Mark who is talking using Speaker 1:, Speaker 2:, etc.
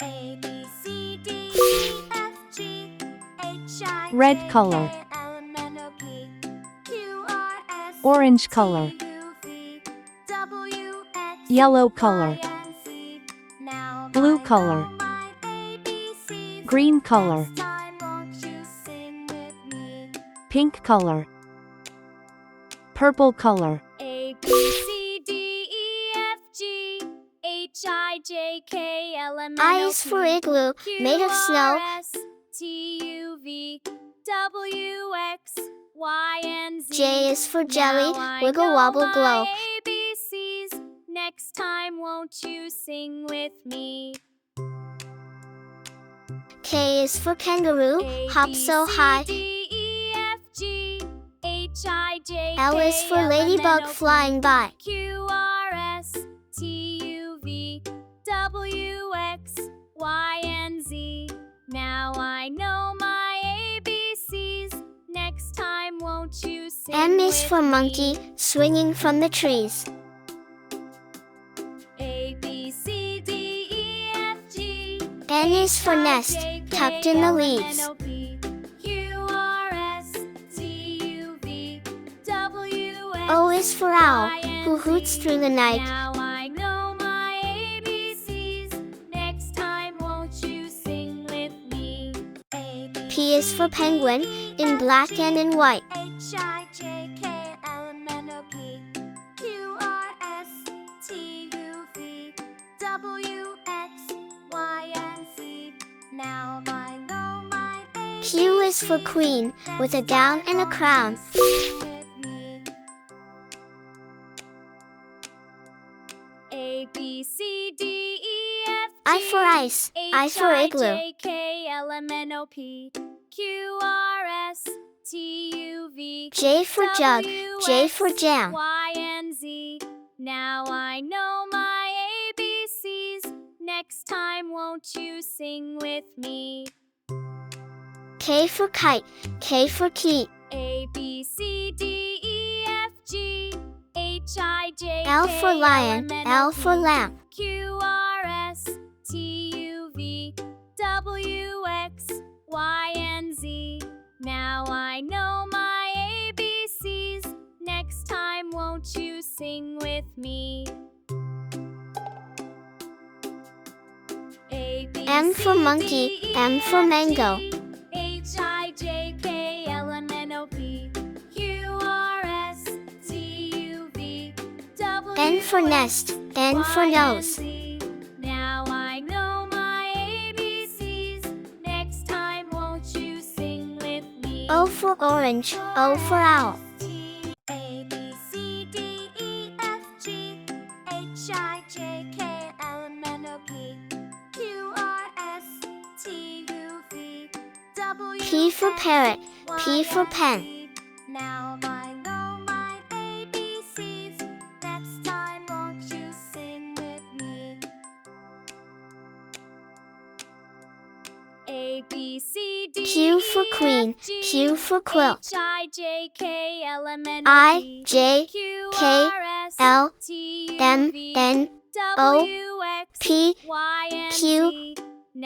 Speaker 1: A, B, C, D, E, F, G, H, I,
Speaker 2: Red
Speaker 1: J,
Speaker 2: color.
Speaker 1: K, L, M, N, O, P, Q, R, S,
Speaker 2: Orange color.
Speaker 1: T, U, V, W, X,
Speaker 2: Yellow color.
Speaker 1: Y, and Z. Now
Speaker 2: Blue
Speaker 1: I
Speaker 2: color.
Speaker 1: know my ABCs.
Speaker 2: Green color.
Speaker 1: Next time won't you sing with me?
Speaker 2: Pink color. Purple color.
Speaker 1: A, B, C, D, E, F, G, H, I, J, K, L, M, N, O, P,
Speaker 3: I is for igloo, made of snow.
Speaker 1: Q, R, S, T, U, V, W, X, Y, and Z.
Speaker 3: J is for jelly,
Speaker 1: Now I
Speaker 3: wiggle
Speaker 1: know
Speaker 3: wobble
Speaker 1: my
Speaker 3: glow.
Speaker 1: ABCs. Next time won't you sing with me?
Speaker 3: K is for kangaroo,
Speaker 1: A,
Speaker 3: hop
Speaker 1: B,
Speaker 3: so
Speaker 1: C,
Speaker 3: high.
Speaker 1: D, E, F, G, H, I, J,
Speaker 3: L
Speaker 1: K,
Speaker 3: is for
Speaker 1: L, M, N,
Speaker 3: ladybug
Speaker 1: O, P,
Speaker 3: flying by.
Speaker 1: Q, R, S, T, U, V, W, X, Y, and Z. Now I know my ABCs. Next time won't you sing
Speaker 3: M is
Speaker 1: with
Speaker 3: for
Speaker 1: me?
Speaker 3: monkey, swinging from the trees.
Speaker 1: A, B, C, D, E, F, G.
Speaker 3: N is for nest, tucked in the leaves. O is for owl, who hoots through the night.
Speaker 1: Now I know my ABCs. Next time won't you sing with me?
Speaker 3: P is for penguin, in black and in white.
Speaker 1: H, I, J, K, L, M, N, O, P, Q, R, S, T, U, V, W, X, Y, and Z. Now I know my ABCs.
Speaker 3: Q is for queen, with a gown and a crown.
Speaker 1: A, B, C, D, E, F, G,
Speaker 3: I for ice, I for igloo.
Speaker 1: H, I, J, K, L, M, N, O, P, Q, R, S, T, U, V,
Speaker 3: J for jug,
Speaker 1: W,
Speaker 3: J
Speaker 1: X,
Speaker 3: for jam.
Speaker 1: Y, and Z. Now I know my ABCs. Next time won't you sing with me?
Speaker 3: K for kite, K for key.
Speaker 1: A, B, C, D, E, F, G, H, I, J,
Speaker 3: L
Speaker 1: K,
Speaker 3: for lion,
Speaker 1: L, M, N, O,
Speaker 3: L
Speaker 1: P,
Speaker 3: for lamp.
Speaker 1: Q, R, S, T, U, V, W, X, Y, and Z. Now I know my ABCs. Next time won't you sing with me? A, B,
Speaker 3: M for
Speaker 1: C,
Speaker 3: monkey,
Speaker 1: D, E,
Speaker 3: M for
Speaker 1: F,
Speaker 3: mango.
Speaker 1: G, H, I, J, K, L, M, N, O, P, Q, R, S, T, U, V, W,
Speaker 3: N for nest, N for
Speaker 1: Y, and
Speaker 3: nose.
Speaker 1: Z. Now I know my ABCs. Next time won't you sing with me?
Speaker 3: O for orange, O for owl.
Speaker 1: A, B, C, D, E, F, G, H, I, J, K, L, M, N, O, P, Q, R, S, T, U, V, W,
Speaker 3: P for
Speaker 1: X,
Speaker 3: parrot,
Speaker 1: Y,
Speaker 3: P for
Speaker 1: and
Speaker 3: pen.
Speaker 1: Z. Now I know my ABCs. Next time won't you sing with me? A, B, C, D,
Speaker 3: Q for
Speaker 1: E,
Speaker 3: queen,
Speaker 1: F, G,
Speaker 3: Q for quilt.
Speaker 1: H, I, J, K, L, M, N, O,
Speaker 3: I,
Speaker 1: P,
Speaker 3: J,
Speaker 1: Q,
Speaker 3: K,
Speaker 1: R, S,
Speaker 3: L,
Speaker 1: T, U,
Speaker 3: M,
Speaker 1: V,
Speaker 3: N,
Speaker 1: W, X,
Speaker 3: P,
Speaker 1: Y, and
Speaker 3: Q,
Speaker 1: Z.